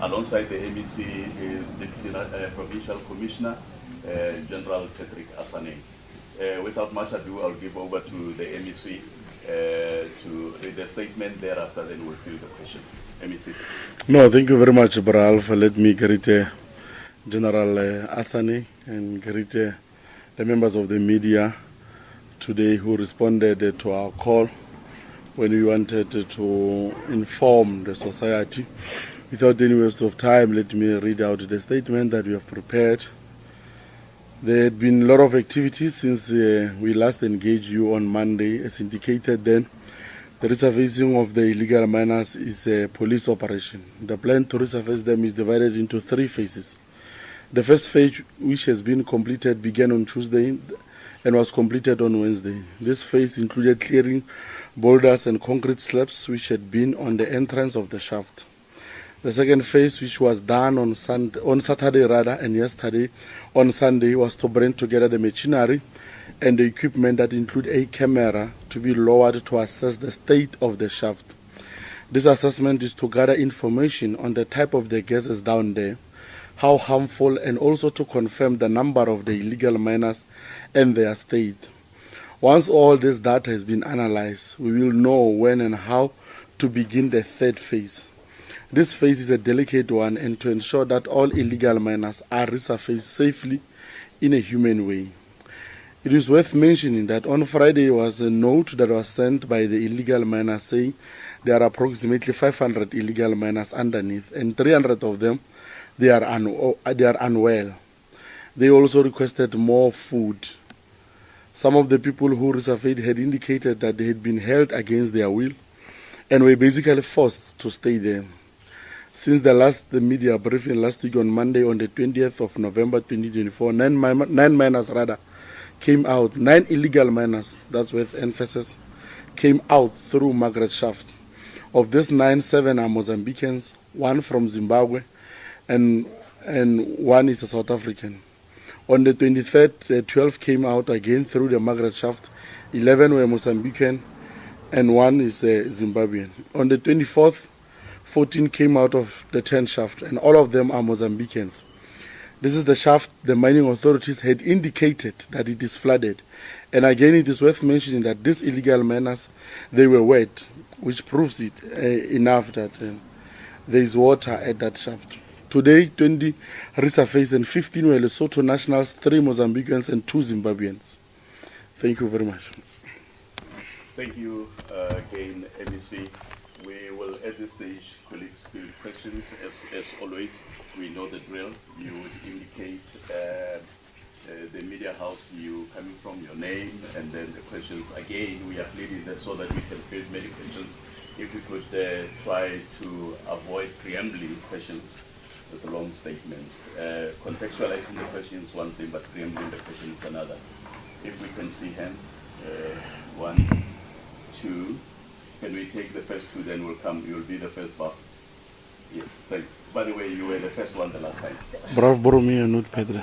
Alongside the MEC is Deputy Provincial Commissioner, General Patrick Asane. Without much ado, I'll give over to the MEC to read the statement. Thereafter, then we'll field the questions. MEC. No, thank you very much, Ralph. Let me greet General Asane and greet the members of the media today who responded to our call when we wanted to inform the society. Without any waste of time, let me read out the statement that we have prepared. There had been a lot of activities since we last engaged you on Monday. As indicated then, the resurfacing of the illegal miners is a police operation. The plan to resurface them is divided into 3 phases. The first phase, which has been completed, began on Tuesday and was completed on Wednesday. This phase included clearing boulders and concrete slabs which had been on the entrance of the shaft. The second phase, which was done on Saturday and yesterday on Sunday, was to bring together the machinery and the equipment that include a camera to be lowered to assess the state of the shaft. This assessment is to gather information on the type of the gases down there, how harmful, and also to confirm the number of the illegal miners and their state. Once all this data has been analyzed, we will know when and how to begin the third phase. This phase is a delicate one, and to ensure that all illegal miners are resurfaced safely in a humane way. It is worth mentioning that on Friday was a note that was sent by the illegal miners saying there are approximately 500 illegal miners underneath, and 300 of them they are unwell. They also requested more food. Some of the people who resurfaced had indicated that they had been held against their will and were basically forced to stay there. Since the media briefing last week on Monday, on the 20th of November 2024, nine miners came out, 9 illegal miners, that's with emphasis, came out through Margaret Shaft. Of these 9, 7 are Mozambicans, 1 from Zimbabwe, and 1 is a South African. On the 23rd, 12 came out again through the Margaret Shaft, 11 were Mozambican, and 1 is Zimbabwean. On the 24th, 14 came out of the 10 shaft, and all of them are Mozambicans. This is the shaft the mining authorities had indicated that it is flooded. And again, it is worth mentioning that these illegal miners, they were wet, which proves it enough that there is water at that shaft. Today, 20 resurfaced and 15 were Lesotho nationals, 3 Mozambicans and 2 Zimbabweans. Thank you very much. Thank you again, MEC. We will, at this stage, colleagues, field questions. As always, we know the drill. You would indicate the media house you coming from, your name, and then the questions. Again, we are pleading that so that we can field many questions. If we could try to avoid preambling questions with long statements. Contextualizing the question is one thing, but preambling the question is another. If we can see hands, 1, 2. Can we take the first 2, then we'll come. You'll be the first bar. Yes, thanks. By the way, you were the first one the last time. Bravo, Boromir, not Pedro.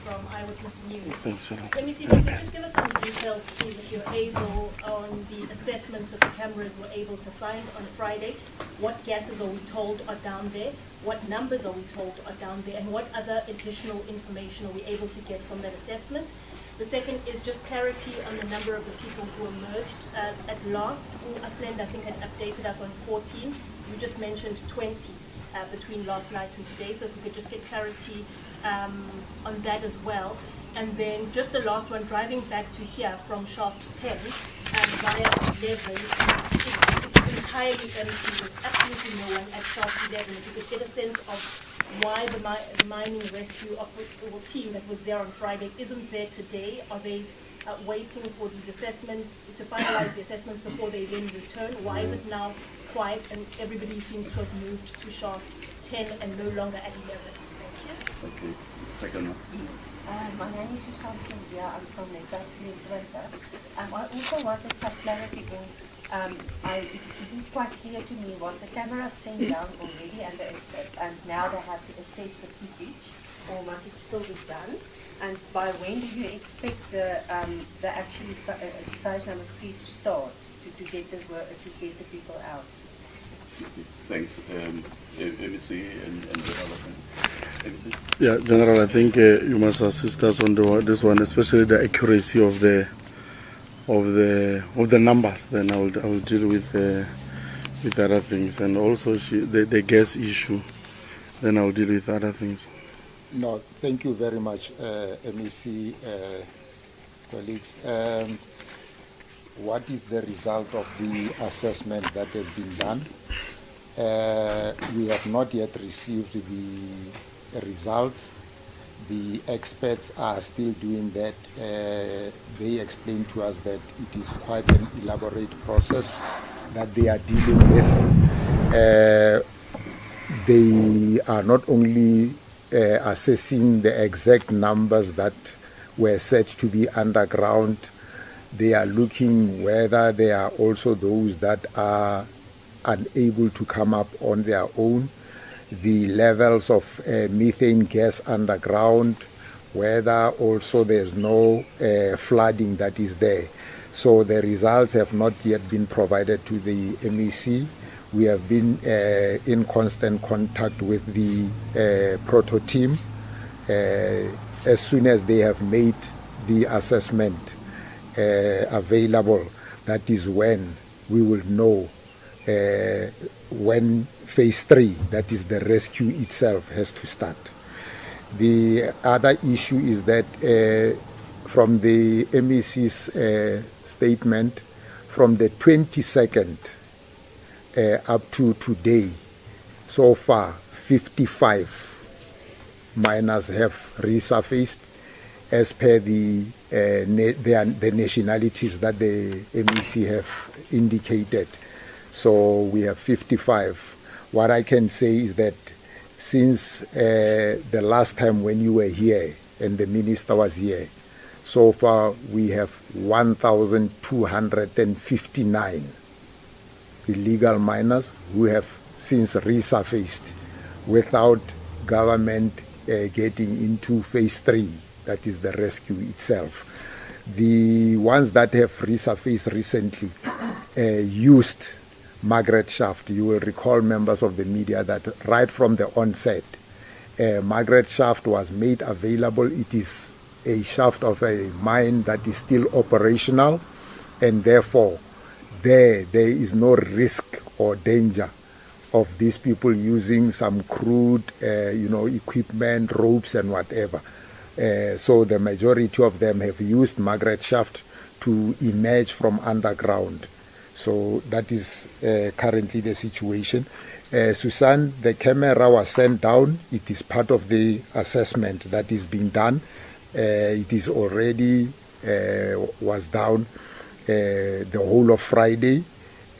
From Eyewitness News. Thanks, Let me see if you could just give us some details, please, if you're able, on the assessments that the cameras were able to find on Friday. What gases are we told are down there? What numbers are we told are down there? And what other additional information are we able to get from that assessment? The second is just clarity on the number of the people who emerged. At last, a friend I think had updated us on 14. You just mentioned 20 between last night and today, so if we could just get clarity on that as well. And then just the last one, driving back to here from shaft 10 via 11, it's entirely empty. There's absolutely no one at shaft 11. If you could get a sense of why the mining rescue team that was there on Friday isn't there today. Are they waiting for these assessments, to finalize the assessments before they then return? Why is it now quiet and everybody seems to have moved to shaft 10 and no longer at 11? Thank you. Okay, second one. My name is Susan Cynthia. I'm from MEC Wessels. I also wanted some clarity on, it isn't quite clear to me, was the camera sent down already and now they have to assess the footage, or must it still be done? And by when do you expect the actually phase number 3 to start, to get the people out? Thanks. MEC and General. MEC? Yeah, General, I think you must assist us on this one, especially the accuracy of the numbers. Then I will deal with other things, and also the gas issue. Then I will deal with other things. No, thank you very much, MEC colleagues. What is the result of the assessment that has been done? We have not yet received the results. The experts are still doing that. They explained to us that it is quite an elaborate process that they are dealing with. They are not only assessing the exact numbers that were said to be underground, they are looking whether there are also those that are unable to come up on their own, the levels of methane gas underground, whether also there's no flooding that is there. So the results have not yet been provided to the MEC. We have been in constant contact with the proto team. As soon as they have made the assessment available, that is when we will know when phase 3, that is the rescue itself, has to start. The other issue is that from the MEC's statement, from the 22nd up to today, so far 55 miners have resurfaced as per the nationalities that the MEC have indicated. So we have 55. What I can say is that since the last time when you were here and the minister was here, so far we have 1,259 illegal miners who have since resurfaced without government getting into phase 3, that is the rescue itself. The ones that have resurfaced recently used Margaret Shaft. You will recall, members of the media, that right from the onset, Margaret Shaft was made available. It is a shaft of a mine that is still operational, and therefore there is no risk or danger of these people using some crude equipment, ropes and whatever. So the majority of them have used Margaret Shaft to emerge from underground. So that is currently the situation. Susan, the camera was sent down. It is part of the assessment that is being done. It is already was down the whole of Friday.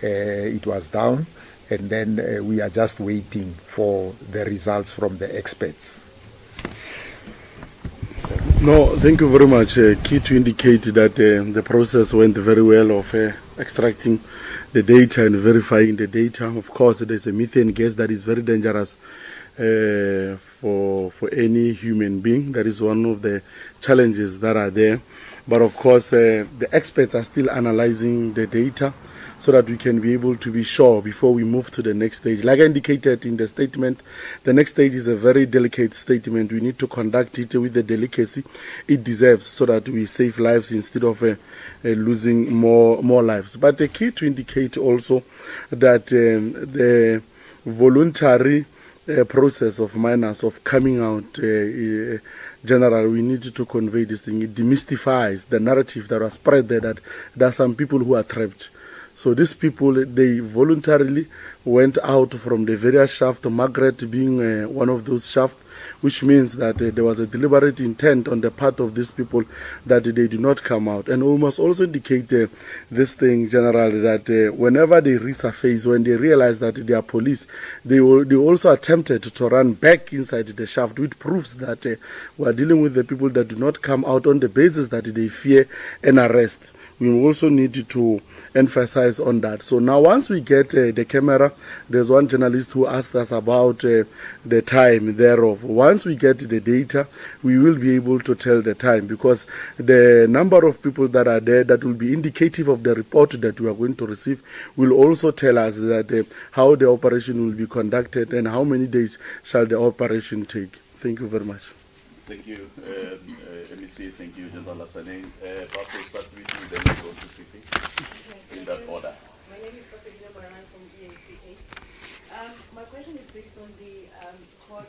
It was down, and then we are just waiting for the results from the experts. No, thank you very much. Key to indicate that the process went very well of extracting the data and verifying the data. Of course, there's a methane gas that is very dangerous for any human being. That is one of the challenges that are there. But of course, the experts are still analyzing the data so that we can be able to be sure before we move to the next stage. Like I indicated in the statement, the next stage is a very delicate statement. We need to conduct it with the delicacy it deserves so that we save lives instead of losing more lives. But the key to indicate also that the voluntary process of miners of coming out, general, we need to convey this thing. It demystifies the narrative that was spread there that there are some people who are trapped. So these people, they voluntarily went out from the various shafts, Margaret being one of those shafts, which means that there was a deliberate intent on the part of these people that they did not come out. And we must also indicate this thing, General, that whenever they resurface, when they realize that they are police, they also attempted to run back inside the shaft, which proves that we are dealing with the people that do not come out on the basis that they fear an arrest. we also need to emphasize on that. So now once we get the camera, there's one journalist who asked us about the time thereof. Once we get the data, we will be able to tell the time, because the number of people that are there that will be indicative of the report that we are going to receive will also tell us that how the operation will be conducted and how many days shall the operation take. Thank you very much. Thank you, MEC. Thank you, General Asane. Bob, we'll start with you, then we go to Fifi. In that order. My name is Dr. from ENCA. My question is based on the court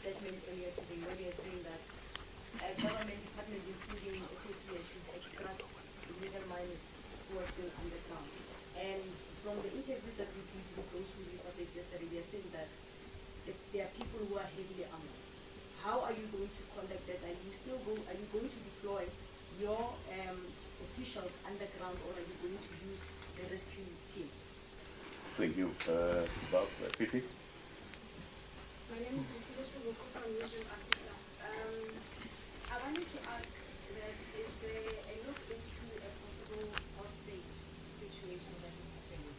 judgment earlier today, where they are saying that government departments, including SATA, should extract illegal miners who are still underground. And from the interviews that we did with those who resurfaced yesterday, they are saying that there are people who are heavily armed. How are you going to conduct that? Are you going to deploy your officials underground, or are you going to use the rescue team? Thank you. Bob, Fifi? My name is Fifi from Vision Africa. I wanted to ask that is there a look into a possible hostage situation that is happening?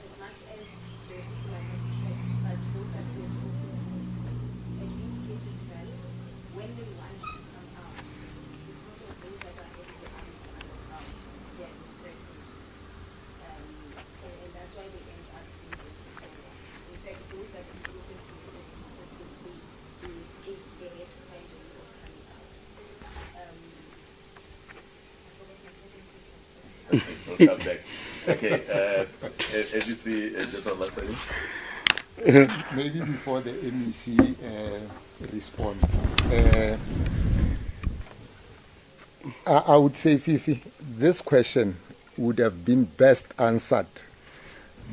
As much as the people are not checked, but those that were spoken and indicated that when they want to come out, because of those that are heavily armed underground, they are threatened. And that's why they end up being able to survive. In fact, those that are spoken to they escaped, they had to find a way of coming out. I forgot my second question. Okay, we'll come back. Okay, as you see, General Asane? Maybe before the MEC responds, I would say, Fifi, this question would have been best answered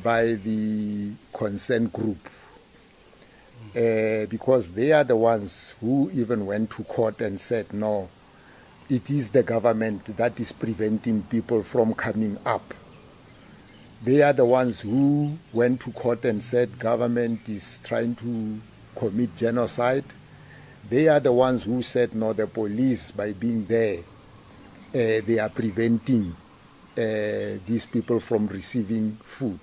by the consent group, because they are the ones who even went to court and said, no, it is the government that is preventing people from coming up. They are the ones who went to court and said government is trying to commit genocide. They are the ones who said, no, the police, by being there, they are preventing these people from receiving food.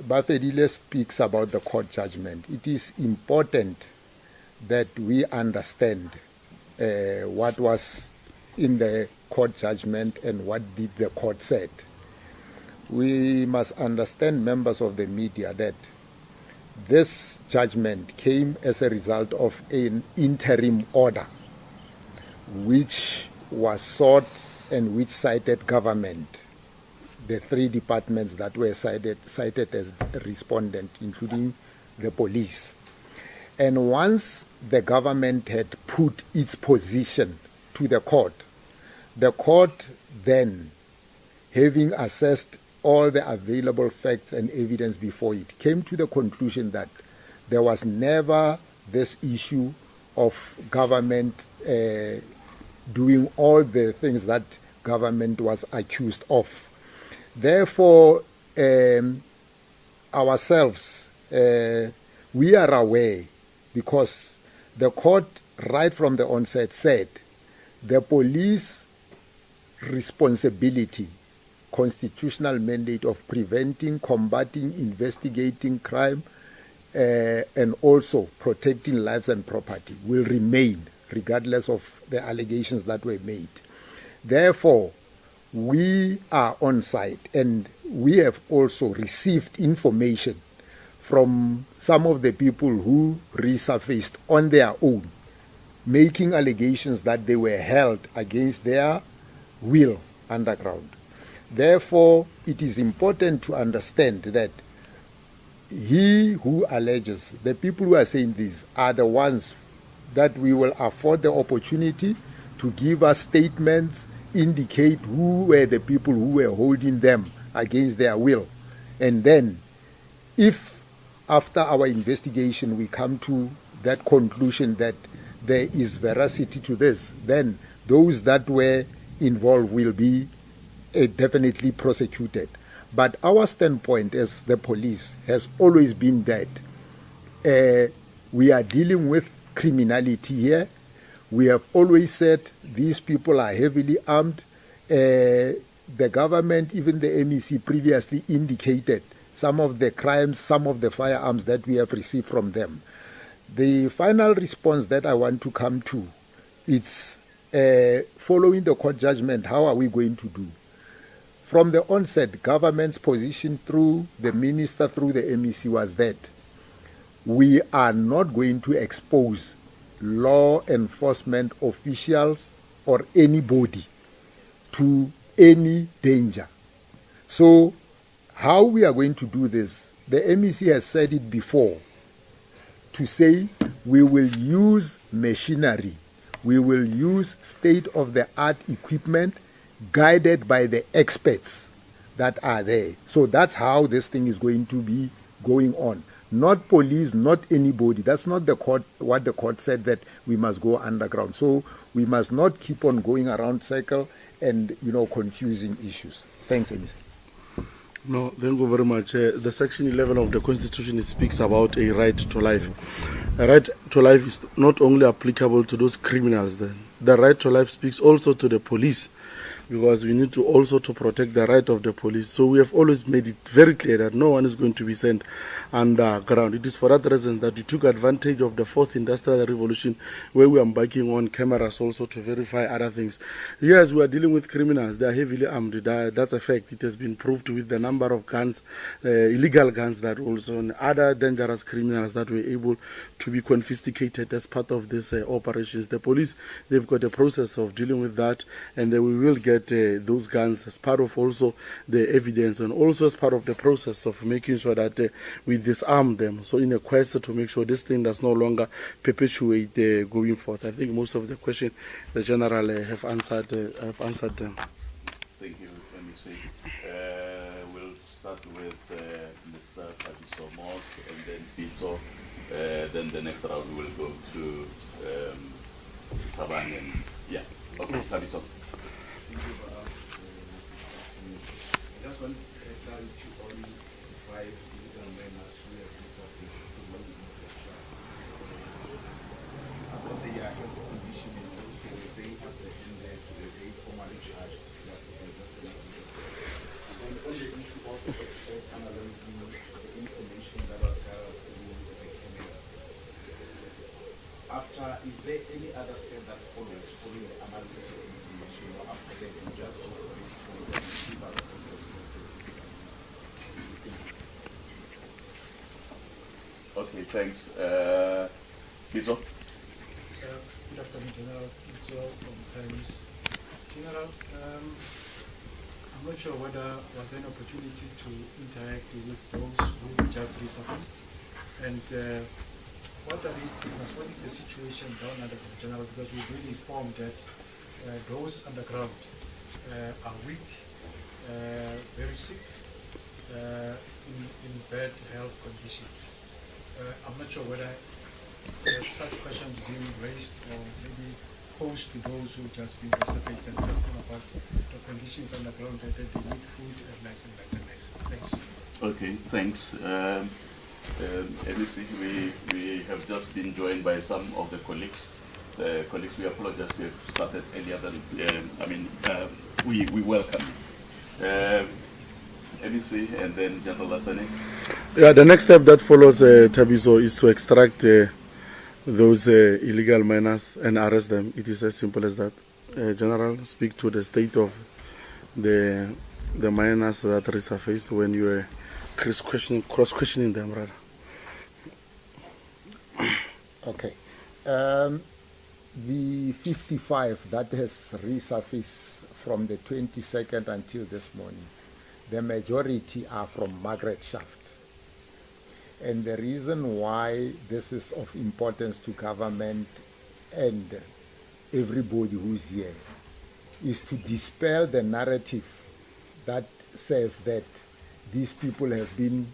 Bafedile speaks about the court judgment. It is important that we understand what was in the court judgment and what did the court said. We must understand, members of the media, that this judgment came as a result of an interim order which was sought and which cited government, the three departments that were cited as respondent, including the police. And once the government had put its position to the court then, having assessed all the available facts and evidence before it, came to the conclusion that there was never this issue of government doing all the things that government was accused of. Therefore, ourselves, we are aware, because the court right from the onset said the police responsibility, constitutional mandate of preventing, combating, investigating crime, and also protecting lives and property will remain regardless of the allegations that were made. Therefore, we are on site, and we have also received information from some of the people who resurfaced on their own, making allegations that they were held against their will underground. Therefore, it is important to understand that he who alleges, the people who are saying this, are the ones that we will afford the opportunity to give us statements, indicate who were the people who were holding them against their will. And then, if after our investigation we come to that conclusion that there is veracity to this, then those that were involved will be definitely prosecuted. But our standpoint as the police has always been that we are dealing with criminality here. We have always said these people are heavily armed. The government, even the MEC, previously indicated some of the crimes, some of the firearms that we have received from them. The final response that I want to come to, it's following the court judgment, how are we going to do? From the onset, government's position through the minister, through the MEC, was that we are not going to expose law enforcement officials or anybody to any danger. So how we are going to do this, the MEC has said it before, to say we will use machinery, we will use state-of-the-art equipment guided by the experts that are there. So that's how this thing is going to be going on. Not police, not anybody. That's not the court, what the court said, that we must go underground. So we must not keep on going around circle and, confusing issues. Thanks, MEC. No, thank you very much. The Section 11 of the Constitution, it speaks about a right to life. A right to life is not only applicable to those criminals. The right to life speaks also to the police, because we need to also to protect the right of the police. So we have always made it very clear that no one is going to be sent underground. It is for that reason that we took advantage of the fourth industrial revolution, where we are embarking on cameras also to verify other things. Yes, we are dealing with criminals. They are heavily armed. That's a fact. It has been proved with the number of guns, illegal guns, that also, and other dangerous criminals that were able to be confiscated as part of these operations. The police, they've got a process of dealing with that, and we will get those guns as part of also the evidence, and also as part of the process of making sure that we disarm them. So in a quest to make sure this thing does no longer perpetuate going forth. I think most of the questions the general have answered them. Thank you, MEC. We'll start with Mr. Tabiso, and then Pito. Then the next round we will go to Tabang and okay, Tabiso. Thank you, I just want clarity on 5 legal members who have disappeared to one about their health condition, and also they have the end to the very formally charged that and on the issue of expert analyzing the information that was gathered through the camera. After, is there any other step that follows following the analysis of information, or after that you just go for it for the receiver process? Okay, thanks. Pito? Good afternoon, General. Pito from Times. General, I'm not sure whether was there an opportunity to interact with those who just resurfaced, and what is the situation down under the General, because we've been informed that those underground are weak, very sick, in bad health conditions. I'm not sure whether there's such questions being raised or maybe posed to those who just been resurfaced and just know about the conditions underground, that they need food and lights and lights and lights. Thanks. Okay, thanks. MEC, we have just been joined by some of the colleagues. We apologize, we have started earlier than, we welcome you. MEC and then General Asane. Yeah, the next step that follows, Tabiso, is to extract those illegal miners and arrest them. It is as simple as that. General, speak to the state of the miners that resurfaced when you were cross-questioning them, rather. Okay. The 55 that has resurfaced from the 22nd until this morning, the majority are from Margaret Shaft. And the reason why this is of importance to government and everybody who's here is to dispel the narrative that says that these people have been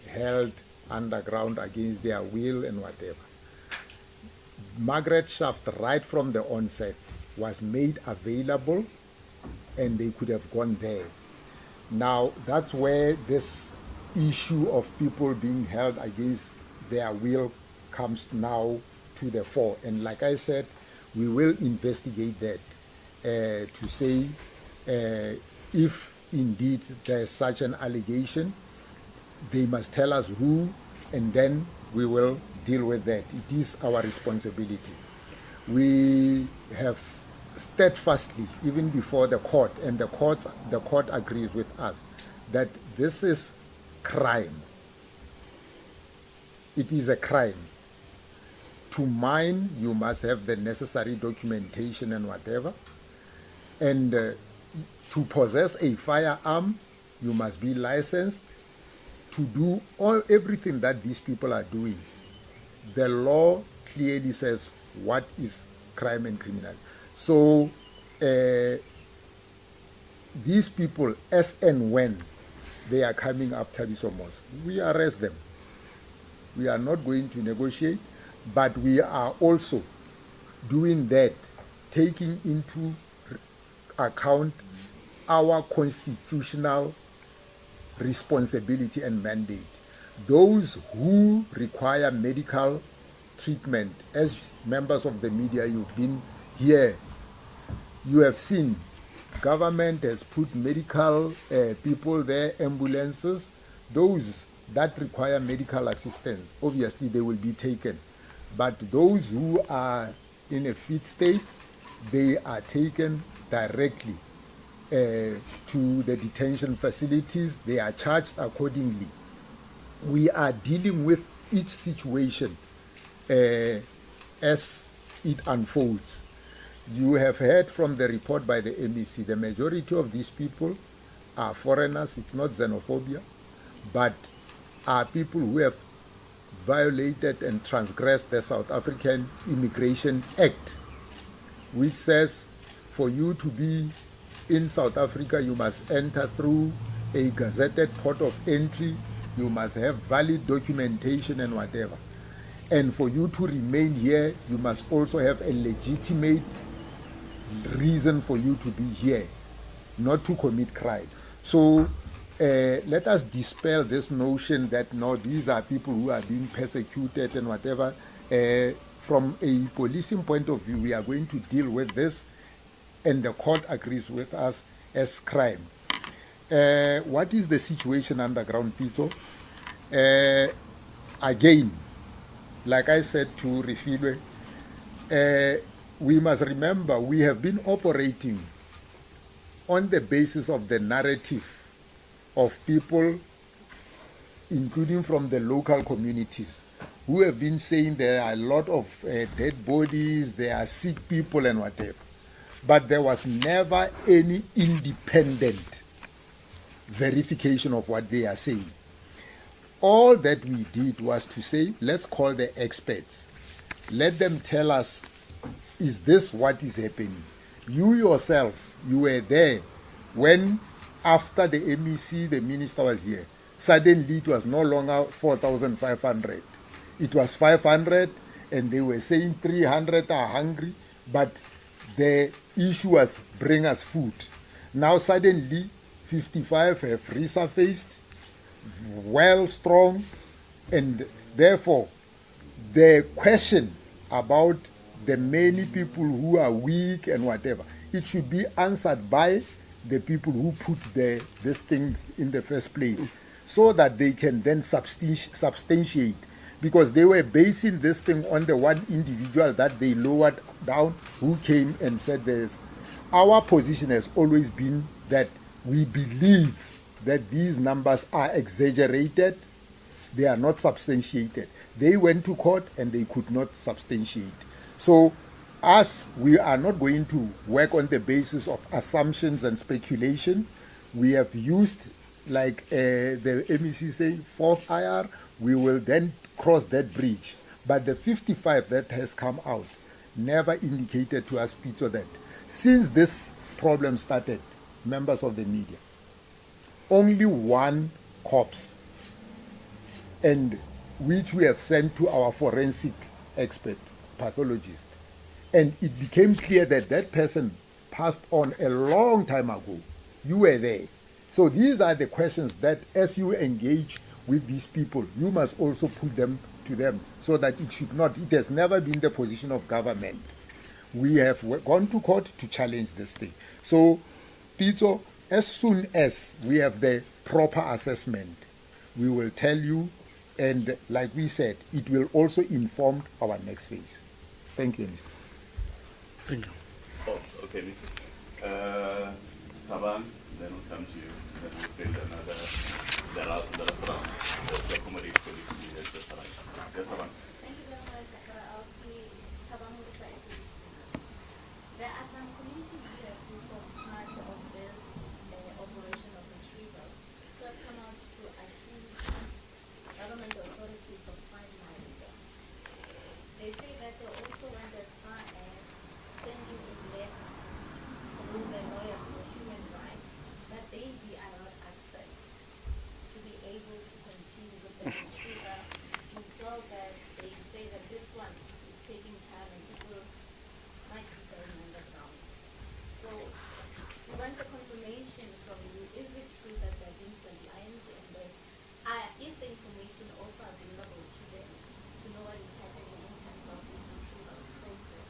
held underground against their will and whatever. Margaret Shaft, right from the onset, was made available and they could have gone there. Now, that's where this issue of people being held against their will comes now to the fore. And like I said, we will investigate that to say if indeed there's such an allegation, they must tell us who, and then we will deal with that. It is our responsibility. We have steadfastly, even before the court, and the court agrees with us, that this is crime. It is a crime. To mine, you must have the necessary documentation and whatever. And to possess a firearm, you must be licensed. To do everything that these people are doing, the law clearly says what is crime and criminal. So these people, as and when they are coming up Thabiso Mosque, we arrest them. We are not going to negotiate, but we are also doing that, taking into account our constitutional responsibility and mandate. Those who require medical treatment, as members of the media, you've been here, you have seen government has put medical people there, ambulances. Those that require medical assistance, obviously they will be taken. But those who are in a fit state, they are taken directly to the detention facilities. They are charged accordingly. We are dealing with each situation as it unfolds. You have heard from the report by the MEC, the majority of these people are foreigners. It's not xenophobia, but are people who have violated and transgressed the South African Immigration Act, which says for you to be in South Africa, you must enter through a gazetted port of entry, you must have valid documentation and whatever. And for you to remain here, you must also have a legitimate reason for you to be here, not to commit crime. So let us dispel this notion that no, these are people who are being persecuted and whatever. From a policing point of view, we are going to deal with this, and the court agrees with us as crime. What is the situation underground, Pito? Again, like I said to Refilwe, we must remember we have been operating on the basis of the narrative of people, including from the local communities, who have been saying there are a lot of dead bodies, there are sick people and whatever. But there was never any independent verification of what they are saying. All that we did was to say, let's call the experts. Let them tell us, is this what is happening? You yourself, you were there when, after the MEC, the minister was here, suddenly it was no longer 4,500. It was 500, and they were saying 300 are hungry, but the issue was bring us food. Now suddenly 55 have resurfaced, well strong, and therefore the question about the many people who are weak and whatever, it should be answered by the people who put this thing in the first place, so that they can then substantiate, because they were basing this thing on the one individual that they lowered down who came and said this. Our position has always been that we believe that these numbers are exaggerated, they are not substantiated. They went to court and they could not substantiate. So us, we are not going to work on the basis of assumptions and speculation. We have used, like the MEC say, fourth IR, we will then cross that bridge. But the 55 that has come out never indicated to us, Peter, that since this problem started, members of the media, only one corpse, and which we have sent to our forensic expert, pathologist, and it became clear that that person passed on a long time ago. You were there. So these are the questions that, as you engage with these people, you must also put them to them, so that it should not, it has never been the position of government We have gone to court to challenge this thing. So, Tito, as soon as we have the proper assessment, we will tell you, and like we said, it will also inform our next phase. Thank you. Thank you. Oh, okay, Mr. Taban, then we'll come to you. Then we'll build another, the last round, to accommodate colleagues in the just right. Yes, Taban. Thank you very much. There are some community leaders who form part of this operation of retrieval who have come out to accuse government authorities of finalizing them. They say that they also went as far as sending a letter through the lawyers for human rights that they be allowed access to be able to continue with the retrieval, so that they say that this one is taking time and people might be going underground. So we want a confirmation from you. Is it true that there have been some lines and is the information also available to them to know what is happening in terms of this retrieval process?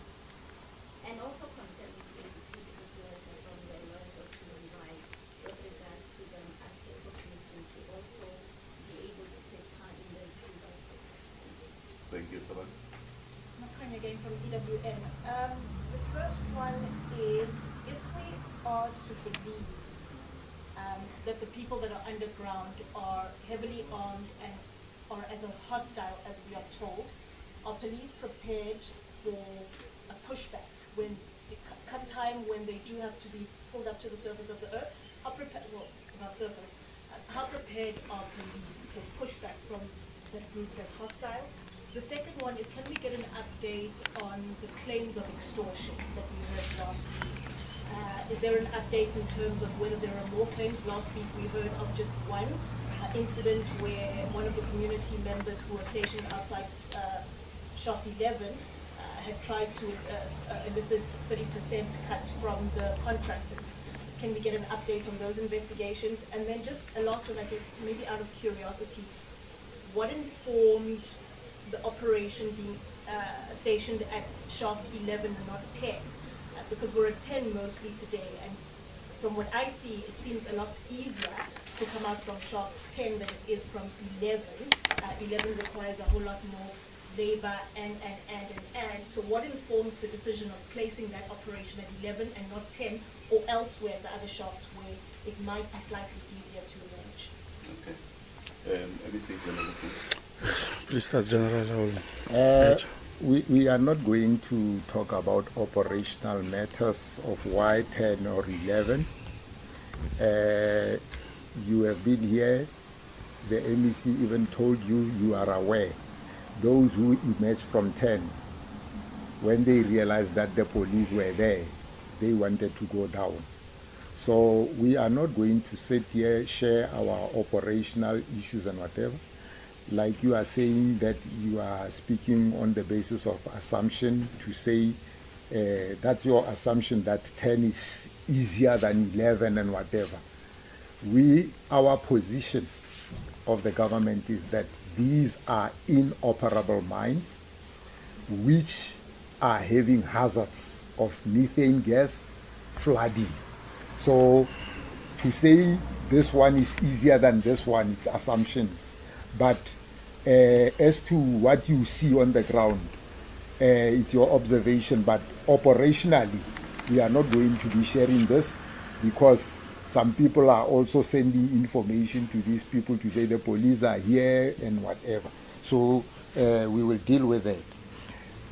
And also confirm if they received this letter from the lawyers of human rights with regards to them asking for permission to also be able to take part in the retrieval process. Thank you, Taban. Makanya again from EWN. The first one is, if we are to believe that the people that are underground are heavily armed and are as hostile as we are told, are police prepared for a pushback when it come time when they do have to be pulled up to the surface of the earth? How prepared, well, not surface, how prepared are police for pushback from that group that's hostile? The second one is, can we get an update on the claims of extortion that we heard last week? Is there an update in terms of whether there are more claims? Last week we heard of just one incident where one of the community members who were stationed outside Shaft 11 had tried to elicit 30% cut from the contractors. Can we get an update on those investigations? And then just a last one, I guess, maybe out of curiosity, what informed the operation being stationed at Shaft 11 and not 10? Because we're at 10 mostly today, and from what I see, it seems a lot easier to come out from Shaft 10 than it is from 11. 11 requires a whole lot more labor and. So what informs the decision of placing that operation at 11 and not 10, or elsewhere, the other shafts where it might be slightly easier to arrange? Okay. Anything, Please start, General. We are not going to talk about operational matters of why 10 or 11. You have been here. The MEC even told you, you are aware. Those who emerged from 10, when they realized that the police were there, they wanted to go down. So we are not going to sit here, share our operational issues and whatever. Like you are saying that you are speaking on the basis of assumption to say that's your assumption that 10 is easier than 11 and whatever. Our position of the government is that these are inoperable mines which are having hazards of methane gas, flooding. So to say this one is easier than this one, it's assumptions. But as to what you see on the ground, it's your observation. But operationally, we are not going to be sharing this because some people are also sending information to these people to say the police are here and whatever. So we will deal with it.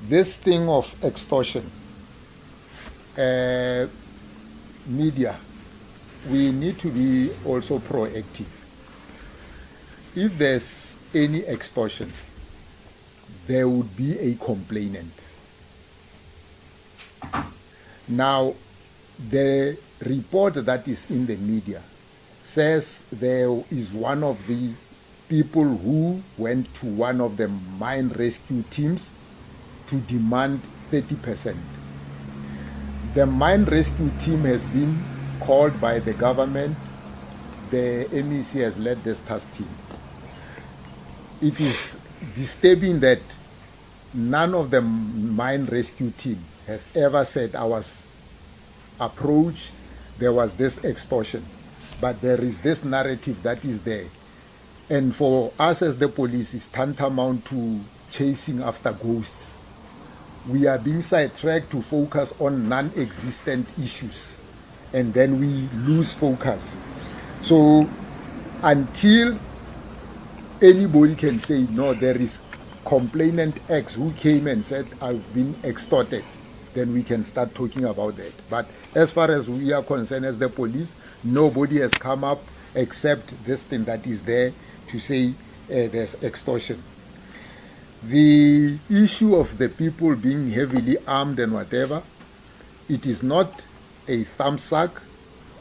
This thing of extortion, media, we need to be also proactive. If there's any extortion, there would be a complainant. Now, the report that is in the media says there is one of the people who went to one of the mine rescue teams to demand 30%. The mine rescue team has been called by the government. The MEC has led this task team. It is disturbing that none of the mine rescue team has ever said I was approached, there was this extortion. But there is this narrative that is there. And for us as the police, it's tantamount to chasing after ghosts. We are being sidetracked to focus on non-existent issues, and then we lose focus. So until anybody can say, no, there is complainant X who came and said, I've been extorted, then we can start talking about that. But as far as we are concerned as the police, nobody has come up except this thing that is there to say there's extortion. The issue of the people being heavily armed and whatever, it is not a thumbsuck.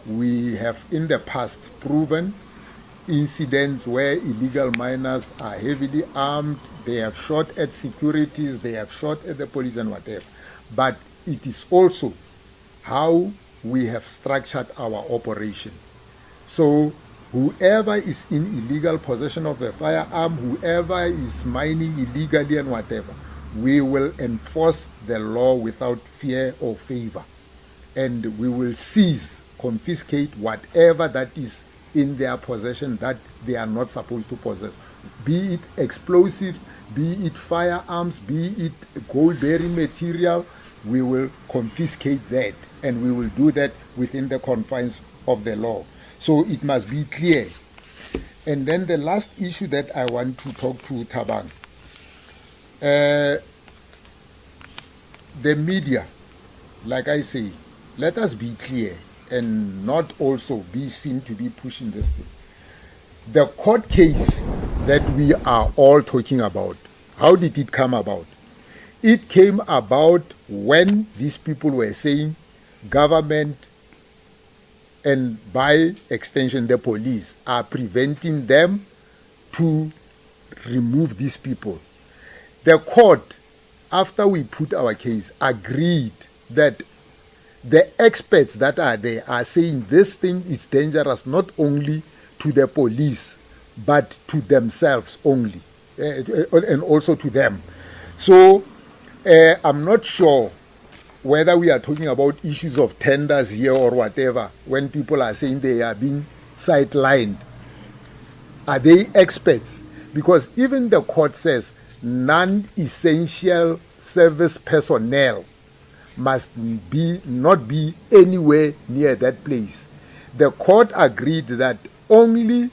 We have in the past proven incidents where illegal miners are heavily armed, they have shot at securities, they have shot at the police and whatever. But it is also how we have structured our operation. So whoever is in illegal possession of a firearm, whoever is mining illegally and whatever, we will enforce the law without fear or favor. And we will seize, confiscate whatever that is in their possession that they are not supposed to possess. Be it explosives, be it firearms, be it gold-bearing material, we will confiscate that. And we will do that within the confines of the law. So it must be clear. And then the last issue that I want to talk to Thabang. The media, like I say, let us be clear and not also be seen to be pushing this thing. The court case that we are all talking about, how did it come about? It came about when these people were saying government and by extension the police are preventing them to remove these people. The court, after we put our case, agreed that the experts that are there are saying this thing is dangerous not only to the police but to themselves only, and also to them. So I'm not sure whether we are talking about issues of tenders here or whatever, when people are saying they are being sidelined. Are they experts? Because even the court says non-essential service personnel must not be anywhere near that place. The court agreed that only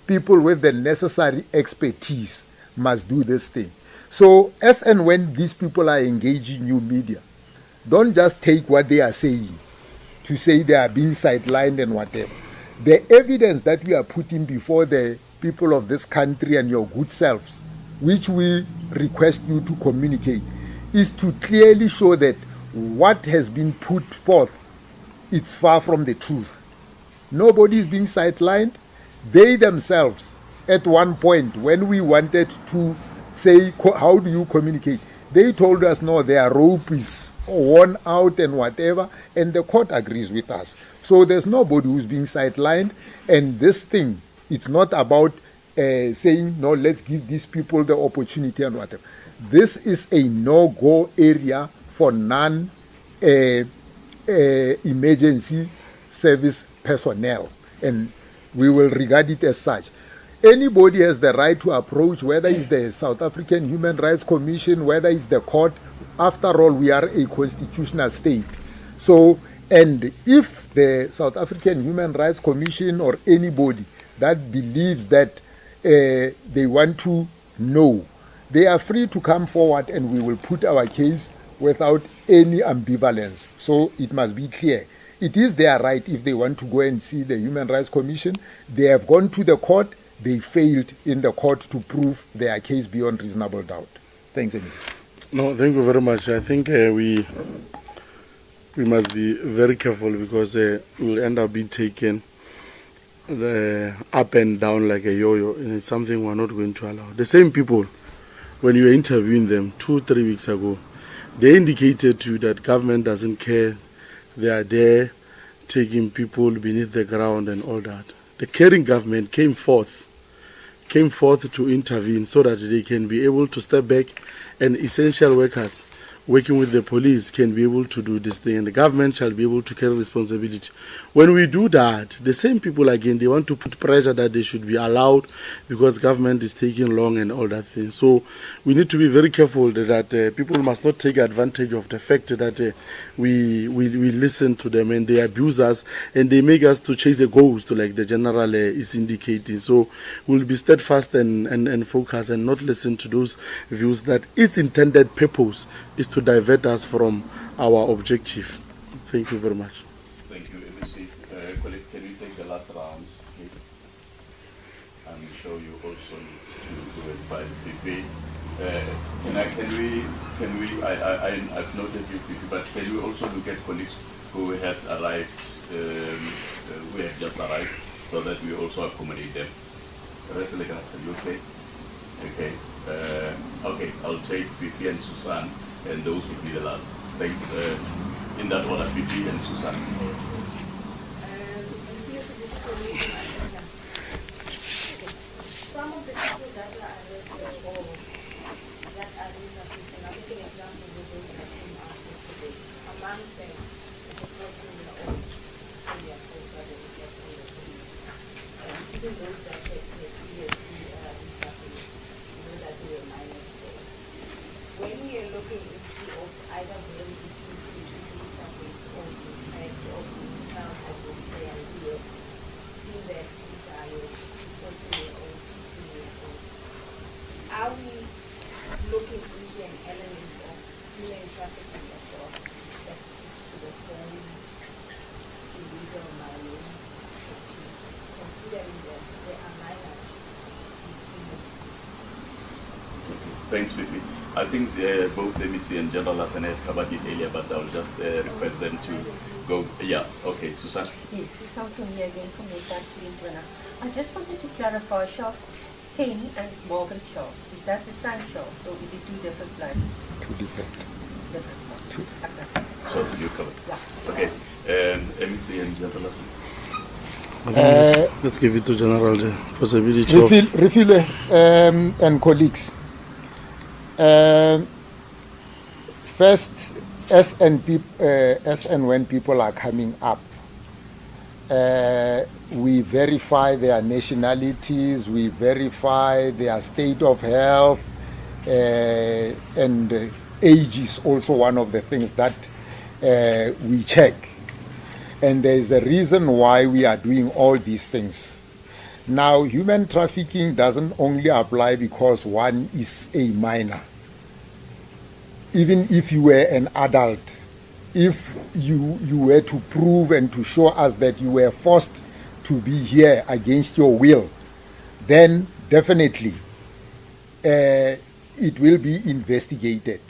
people with the necessary expertise must do this thing. So as and when these people are engaging new media, don't just take what they are saying to say they are being sidelined and whatever. The evidence that we are putting before the people of this country and your good selves, which we request you to communicate, is to clearly show that what has been put forth, it's far from the truth. Nobody is being sidelined. They themselves, at one point, when we wanted to say, how do you communicate? They told us, no, their rope is worn out and whatever, and the court agrees with us. So there's nobody who's being sidelined, and this thing, it's not about saying, no, let's give these people the opportunity and whatever. This is a no-go area for non-emergency service personnel, and we will regard it as such. Anybody has the right to approach, whether it's the South African Human Rights Commission, whether it's the court. After all, we are a constitutional state. So, and if the South African Human Rights Commission or anybody that believes that they want to know, they are free to come forward and we will put our case without any ambivalence. So it must be clear. It is their right if they want to go and see the Human Rights Commission. They have gone to the court. They failed in the court to prove their case beyond reasonable doubt. Thanks, Emily. No, thank you very much. I think we must be very careful because we'll end up being taken up and down like a yo-yo, and it's something we're not going to allow. The same people, when you were interviewing them 2-3 weeks ago, they indicated to you that government doesn't care. They are there taking people beneath the ground and all that. The caring government came forth came forth to intervene so that they can be able to step back, and essential workers working with the police can be able to do this thing, and the government shall be able to carry responsibility. When we do that, the same people again, they want to put pressure that they should be allowed because government is taking long and all that thing. So we need to be very careful that people must not take advantage of the fact that we listen to them and they abuse us and they make us to chase a ghost, like the general is indicating. So we'll be steadfast and focused and not listen to those views that its intended purpose is to divert us from our objective. Thank you very much. Thank you, MEC. Colleague, can we take the last round, please? I'm sure you also need to do it by PP. I've noted you, PP, but can we also look at colleagues who have arrived, who have just arrived, so that we also accommodate them? Are you okay? Okay. Okay, I'll take PP and Susan, and those will be the last. Thanks. In that order, PP and Susan. Some of the people that are arrested or that are resurfacing, I'll give an example with those that came out yesterday. Among them is a 14-year-old Sonia Kosa that was left in the police. Even those that had previously resurfaced, you know that they were minors there. When we are looking into of either very increasing to resurface or the fact of the town as we say and here, see that these are your 14-year-old, 15-year-olds. Are we looking into an element of human trafficking as well that speaks to the whole illegal mining activities, considering that there are minors in the Thanks, Vicky. I think both MEC and General Hassan have covered it earlier, but I'll just request them to go. Yeah, okay, Susan. Yes, Susan Sonia again from MEC 23. I just wanted to clarify shaft 10 and Margaret shaft. Is that the same shaft or is it two different places? Two different. Different ones. Two. Okay. So you covered. Yeah. Okay. MEC and General Hassan. Let's give it to General the possibility of... Refile and colleagues. First, as and when people are coming up, we verify their nationalities, we verify their state of health, and age is also one of the things that we check. And there is a reason why we are doing all these things. Now, human trafficking doesn't only apply because one is a minor. Even if you were an adult, if you were to prove and to show us that you were forced to be here against your will, then definitely it will be investigated.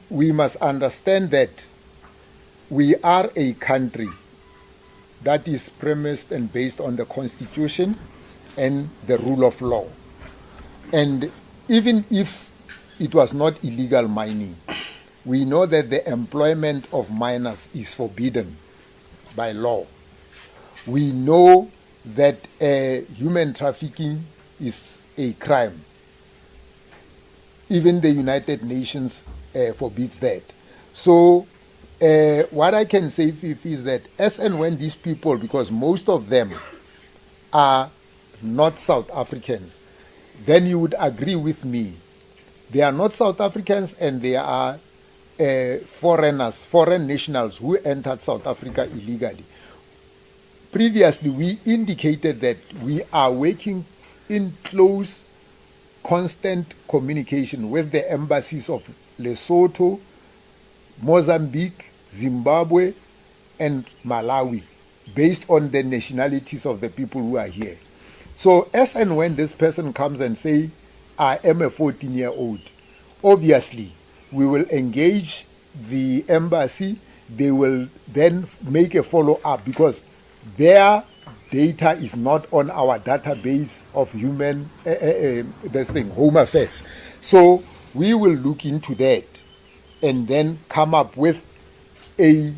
We must understand that we are a country that is premised and based on the Constitution and the rule of law. And even if it was not illegal mining, we know that the employment of minors is forbidden by law. We know that human trafficking is a crime. Even the United Nations forbids that. So what I can say is that as and when these people, because most of them are not South Africans, then you would agree with me. They are not South Africans and they are foreigners, foreign nationals who entered South Africa illegally. Previously, we indicated that we are working in close, constant communication with the embassies of Lesotho, Mozambique, Zimbabwe, and Malawi, based on the nationalities of the people who are here. So as and when this person comes and say, I am a 14-year-old, obviously we will engage the embassy. They will then make a follow-up because their data is not on our database of human, Home Affairs. So we will look into that and then come up with a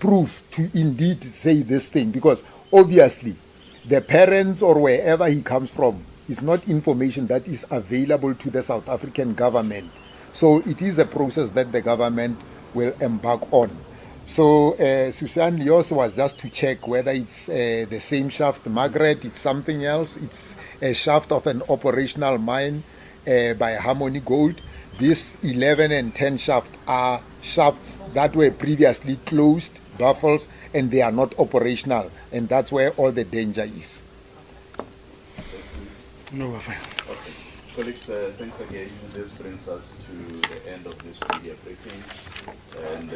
proof to indeed say this thing, because obviously the parents or wherever he comes from is not information that is available to the South African government. So it is a process that the government will embark on. So Susan, yours was just to check whether it's the same shaft. Margaret, it's something else. It's a shaft of an operational mine by Harmony Gold. These 11 and 10 shafts are shafts that were previously closed, baffles, and they are not operational. And that's where all the danger is. No, we're fine. Okay. Colleagues, thanks again. This brings us to the end of this media briefing. And